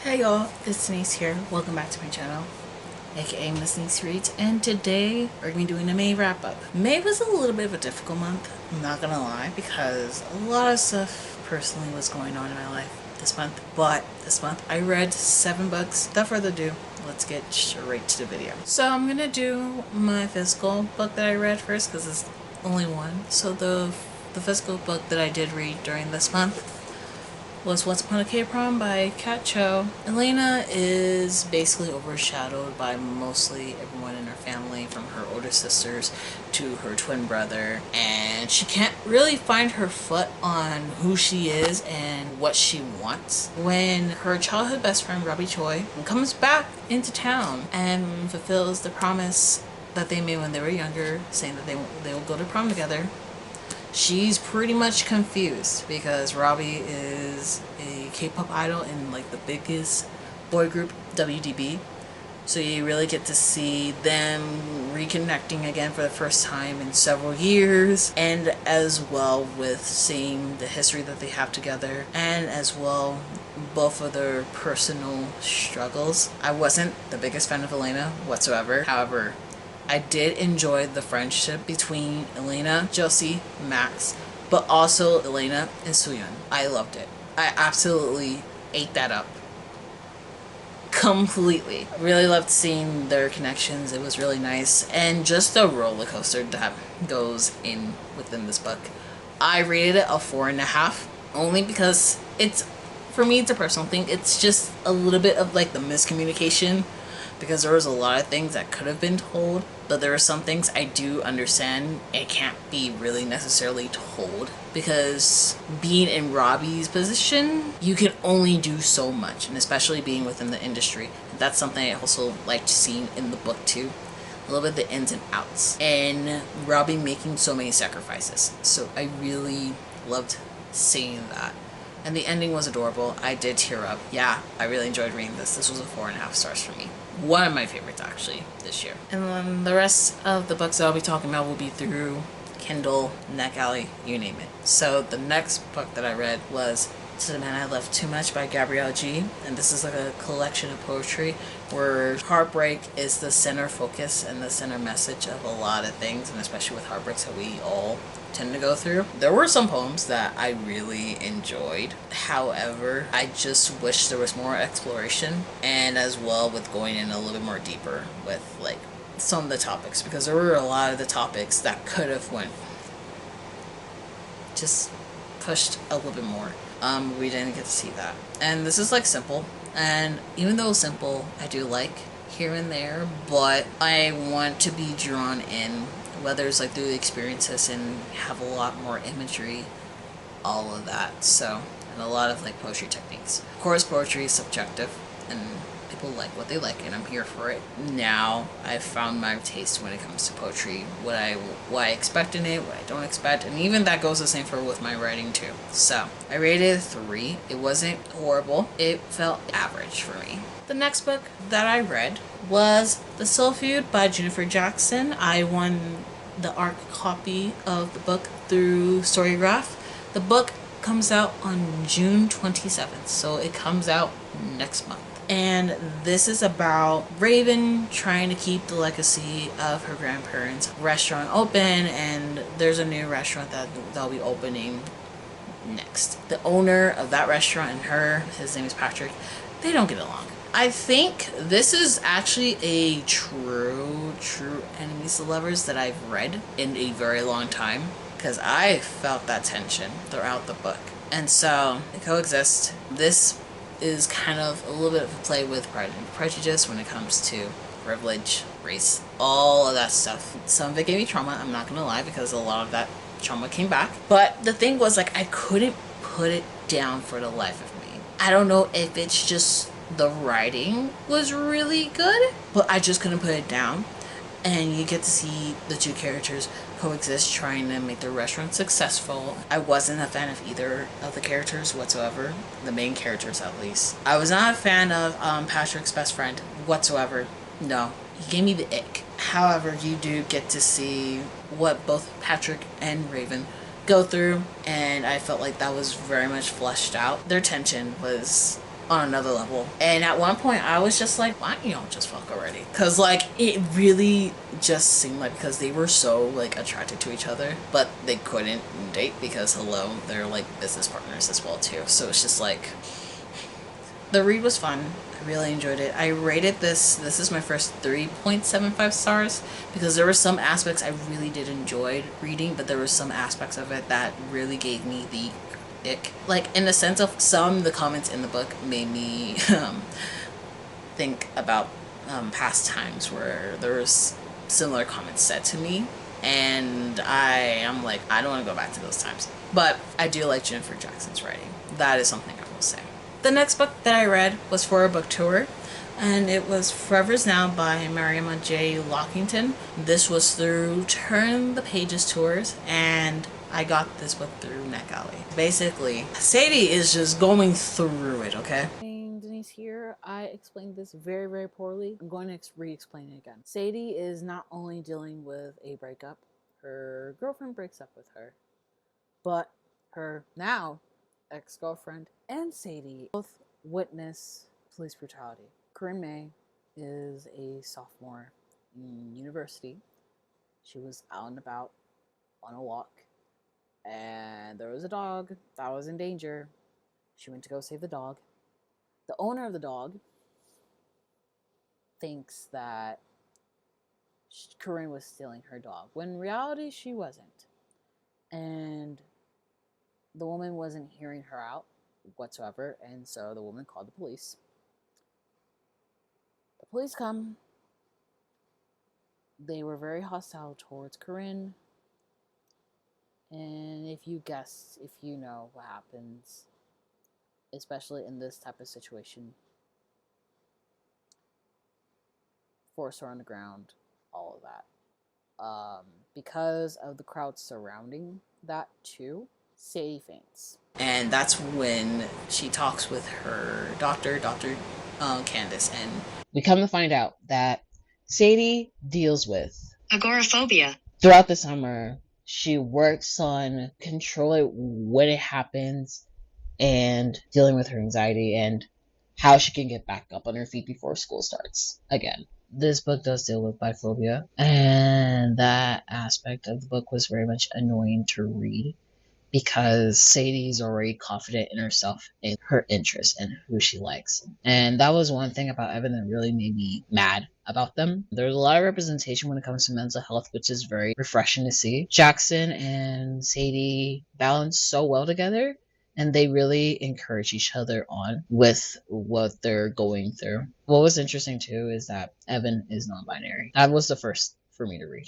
Hey y'all, it's Denise here. Welcome back to my channel, aka MissNiseReads, and today we're going to be doing a May wrap up. May was a little bit of a difficult month, I'm not gonna lie, because a lot of stuff personally was going on in my life this month. But this month I read 7 books. Without further ado, let's get straight to the video. So I'm gonna do my physical book that I read first because it's only one. So the physical book that I did read during this month was Once Upon a K-Prom by Kat Cho. Elena is basically overshadowed by mostly everyone in her family, from her older sisters to her twin brother, and she can't really find her foot on who she is and what she wants when her childhood best friend Robbie Choi comes back into town and fulfills the promise that they made when they were younger, saying that they will go to prom together. She's pretty much confused because Robbie is a K-pop idol in like the biggest boy group, WDB. So you really get to see them reconnecting again for the first time in several years, and as well with seeing the history that they have together, and as well both of their personal struggles. I wasn't the biggest fan of Elena whatsoever. However, I did enjoy the friendship between Elena, Josie, Max, but also Elena and Soohyun. I loved it. I absolutely ate that up. Completely. Really loved seeing their connections. It was really nice. And just the roller coaster that goes in within this book. I rated it a 4.5, only because for me, it's a personal thing. It's just a little bit of like the miscommunication, because there was a lot of things that could have been told, but there are some things I do understand it can't be really necessarily told, because being in Robbie's position, you can only do so much, and especially being within the industry. That's something I also liked seeing in the book too. A little bit of the ins and outs, and Robbie making so many sacrifices. So I really loved seeing that. And the ending was adorable. I did tear up. Yeah, I really enjoyed reading this. This was a 4.5 stars for me. One of my favorites actually this year. And then the rest of the books that I'll be talking about will be through Kindle, NetGalley, you name it. So the next book that I read was To the Man I Love Too Much by Gabrielle G. And this is like a collection of poetry where heartbreak is the center focus and the center message of a lot of things, and especially with heartbreaks that we all tend to go through. There were some poems that I really enjoyed. However, I just wish there was more exploration, and as well with going in a little bit more deeper with like some of the topics, because there were a lot of the topics that could have just pushed a little bit more. We didn't get to see that. And this is like simple, and even though simple, I do like here and there, but I want to be drawn in, whether it's like through the experiences and have a lot more imagery, all of that. So, and a lot of like poetry techniques. Of course, poetry is subjective and people like what they like, and I'm here for it. Now I've found my taste when it comes to poetry, what I expect in it, what I don't expect, and even that goes the same for with my writing too. So I rated it 3. It wasn't horrible. It felt average for me. The next book that I read was The Feud by Juniper Jackson. I won the ARC copy of the book through Storygraph. The book comes out on June 27th, so it comes out next month. And this is about Raven trying to keep the legacy of her grandparents' restaurant open, and there's a new restaurant that they'll be opening next. The owner of that restaurant and her, his name is Patrick, they don't get along. I think this is actually a true enemies to lovers that I've read in a very long time, because I felt that tension throughout the book. And so they coexist. This is kind of a little bit of a play with Pride and Prejudice when it comes to privilege, race, all of that stuff. Some of it gave me trauma, I'm not gonna lie, because a lot of that trauma came back. But the thing was, like, I couldn't put it down for the life of me. I don't know if it's just the writing was really good, but I just couldn't put it down. And you get to see the two characters coexist, trying to make their restaurant successful. I wasn't a fan of either of the characters whatsoever, the main characters at least. I was not a fan of Patrick's best friend whatsoever. No, he gave me the ick. However, you do get to see what both Patrick and Raven go through, and I felt like that was very much fleshed out. Their tension was on another level. And at one point I was just like, why don't y'all just fuck already? Because like it really just seemed like, because they were so like attracted to each other, but they couldn't date because hello, they're like business partners as well too. So it's just like, the read was fun. I really enjoyed it. I rated this is my first 3.75 stars, because there were some aspects I really did enjoy reading, but there were some aspects of it that really gave me the ick. Like in the sense of some of the comments in the book made me think about past times where there was similar comments said to me, and I'm like, I don't want to go back to those times. But I do like Jennifer Jackson's writing. That is something I will say. The next book that I read was for a book tour, and it was Forever's Now by Mariama J. Lockington. This was through Turn the Pages Tours, and I got this book through NetGalley. Basically, Sadie is just going through it, okay? Denise here. I explained this very, very poorly. I'm going to re-explain it again. Sadie is not only dealing with a breakup, her girlfriend breaks up with her, but her now ex-girlfriend and Sadie both witness police brutality. Corinne May is a sophomore in university. She was out and about on a walk, and there was a dog that was in danger. She went to go save the dog. The owner of the dog thinks that Corinne was stealing her dog, when in reality she wasn't. And the woman wasn't hearing her out whatsoever, and so the woman called the police. The police come. They were very hostile towards Corinne. And if you know what happens, especially in this type of situation, force her on the ground, all of that. Because of the crowd surrounding that too, Sadie faints. And that's when she talks with her Dr. Candace, and we come to find out that Sadie deals with agoraphobia. Throughout the summer, she works on controlling when it happens and dealing with her anxiety and how she can get back up on her feet before school starts again. This book does deal with biphobia, and that aspect of the book was very much annoying to read, because Sadie's already confident in herself and her interests and who she likes. And that was one thing about Evan that really made me mad about them. There's a lot of representation when it comes to mental health, which is very refreshing to see. Jackson and Sadie balance so well together, and they really encourage each other on with what they're going through. What was interesting too is that Evan is non-binary. That was the first for me to read,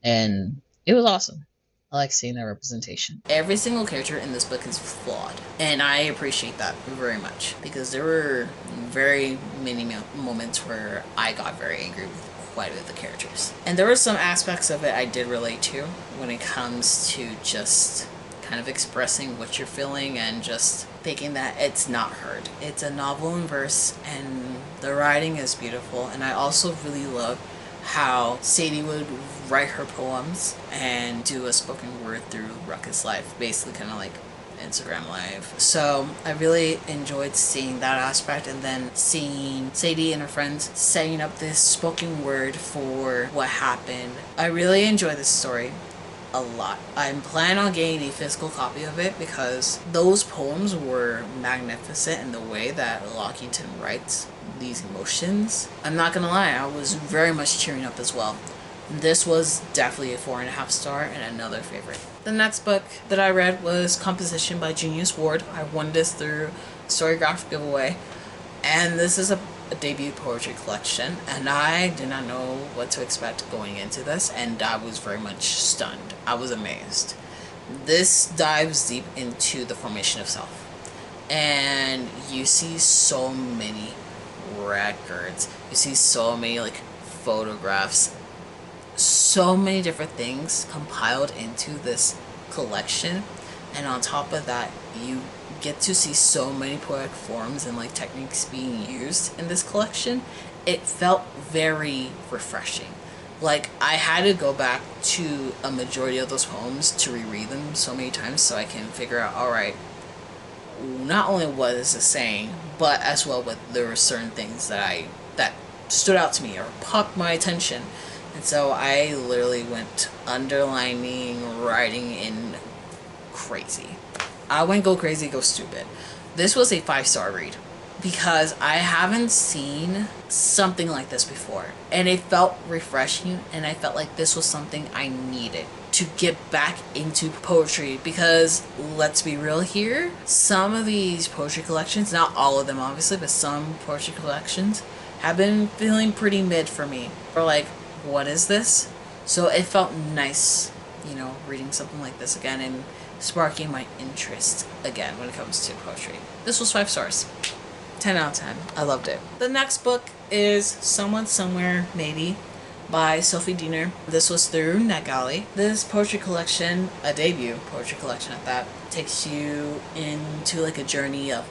and it was awesome. I like seeing that representation. Every single character in this book is flawed, and I appreciate that very much, because there were very many moments where I got very angry with quite a bit of the characters. And there were some aspects of it I did relate to when it comes to just kind of expressing what you're feeling and just thinking that it's not heard. It's a novel in verse, and the writing is beautiful, and I also really love how Sadie would write her poems and do a spoken word through Ruckus Life, basically kind of like Instagram Live. So I really enjoyed seeing that aspect, and then seeing Sadie and her friends setting up this spoken word for what happened. I really enjoy this story a lot. I'm planning on getting a physical copy of it, because those poems were magnificent in the way that Lockington writes these emotions. I'm not gonna lie, I was very much cheering up as well. This was definitely a 4.5 star and another favorite. The next book that I read was Composition by Junious Ward. I won this through Storygraph giveaway, and this is a debut poetry collection, and I did not know what to expect going into this, and I was very much stunned. I was amazed. This dives deep into the formation of self, and you see so many records, you see so many like photographs, so many different things compiled into this collection, and on top of that you get to see so many poetic forms and like techniques being used in this collection. It felt very refreshing. Like, I had to go back to a majority of those poems to reread them so many times so I can figure out, alright, not only what is it saying, but as well with there were certain things that stood out to me or popped my attention. And so I literally went underlining, writing in crazy. I went go crazy, go stupid. This was a 5-star read because I haven't seen something like this before. And it felt refreshing, and I felt like this was something I needed to get back into poetry, because let's be real here, some of these poetry collections, not all of them obviously, but some poetry collections have been feeling pretty mid for me. Or like, what is this? So it felt nice, you know, reading something like this again and sparking my interest again when it comes to poetry. This was 5 stars. 10 out of 10. I loved it. The next book is Someone Somewhere Maybe by Sophie Diener. This was through NetGalley. This poetry collection, a debut poetry collection at that, takes you into like a journey of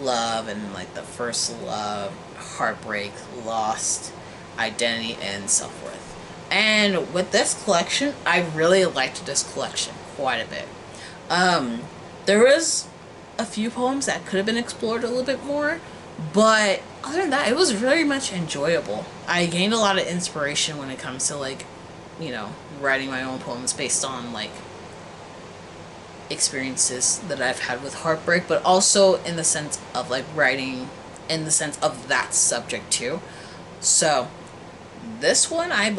love and like the first love, heartbreak, lost, identity, and self-worth. And with this collection, I really liked this collection quite a bit. There was a few poems that could have been explored a little bit more, but other than that, it was very much enjoyable. I gained a lot of inspiration when it comes to like, you know, writing my own poems based on like experiences that I've had with heartbreak, but also in the sense of like writing in the sense of that subject too. So this one, I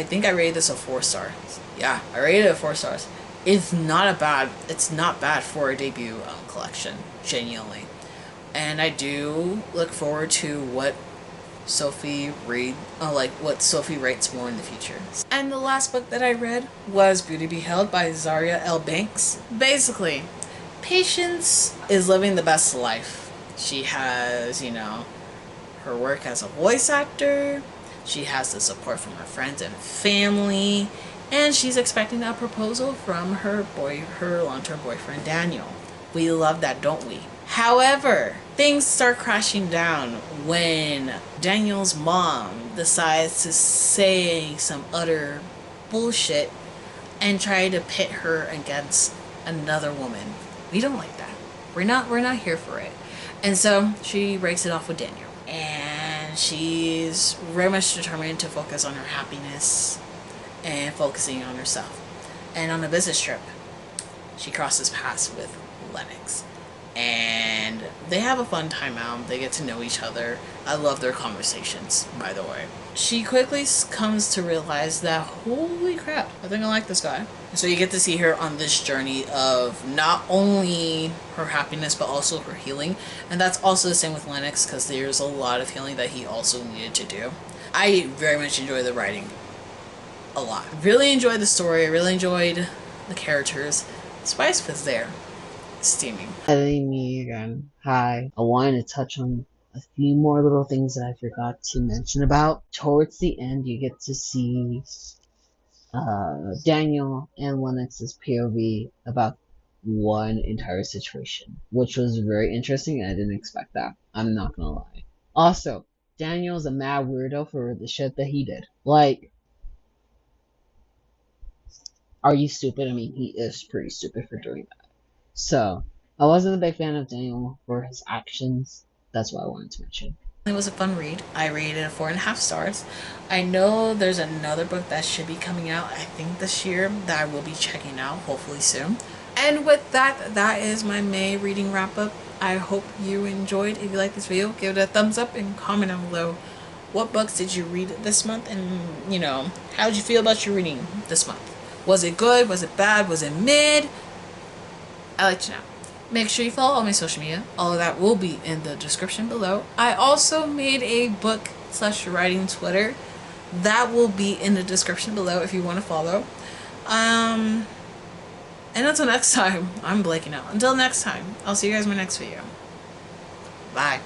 think I rated this a 4 star. Yeah, I rated it 4 stars. It's not bad for a debut collection, genuinely. And I do look forward to what Sophie writes more in the future. And the last book that I read was Beheld by Zariah L. Banks. Basically, Patience is living the best life. She has, you know, her work as a voice actor. She has the support from her friends and family. And she's expecting a proposal from her long-term boyfriend, Daniel. We love that, don't we? However, things start crashing down when Daniel's mom decides to say some utter bullshit and try to pit her against another woman. We don't like that. We're not here for it. And so she breaks it off with Daniel. And she's very much determined to focus on her happiness and focusing on herself. And on a business trip, she crosses paths with Lennox. And they have a fun time out. They get to know each other. I love their conversations, by the way. She quickly comes to realize that, holy crap, I think I like this guy. So you get to see her on this journey of not only her happiness, but also her healing. And that's also the same with Lennox, because there's a lot of healing that he also needed to do. I very much enjoy the writing. A lot. Really enjoyed the story. I really enjoyed the characters. Spice was there. Steaming. Hey, me again. Hi. I wanted to touch on a few more little things that I forgot to mention about. Towards the end, you get to see Daniel and Lennox's POV about one entire situation, which was very interesting, and I didn't expect that. I'm not gonna lie. Also, Daniel's a mad weirdo for the shit that he did. Like, are you stupid? I mean, he is pretty stupid for doing that. So, I wasn't a big fan of Daniel for his actions. That's what I wanted to mention. It was a fun read. I rated it 4.5 stars. I know there's another book that should be coming out, I think this year, that I will be checking out, hopefully soon. And with that, that is my May reading wrap up. I hope you enjoyed. If you like this video, give it a thumbs up and comment down below. What books did you read this month? And, you know, how did you feel about your reading this month? Was it good? Was it bad? Was it mid? I'd like to know. Make sure you follow all my social media. All of that will be in the description below. I also made a book/writing Twitter. That will be in the description below if you want to follow. And until next time, I'm blanking out. Until next time, I'll see you guys in my next video. Bye.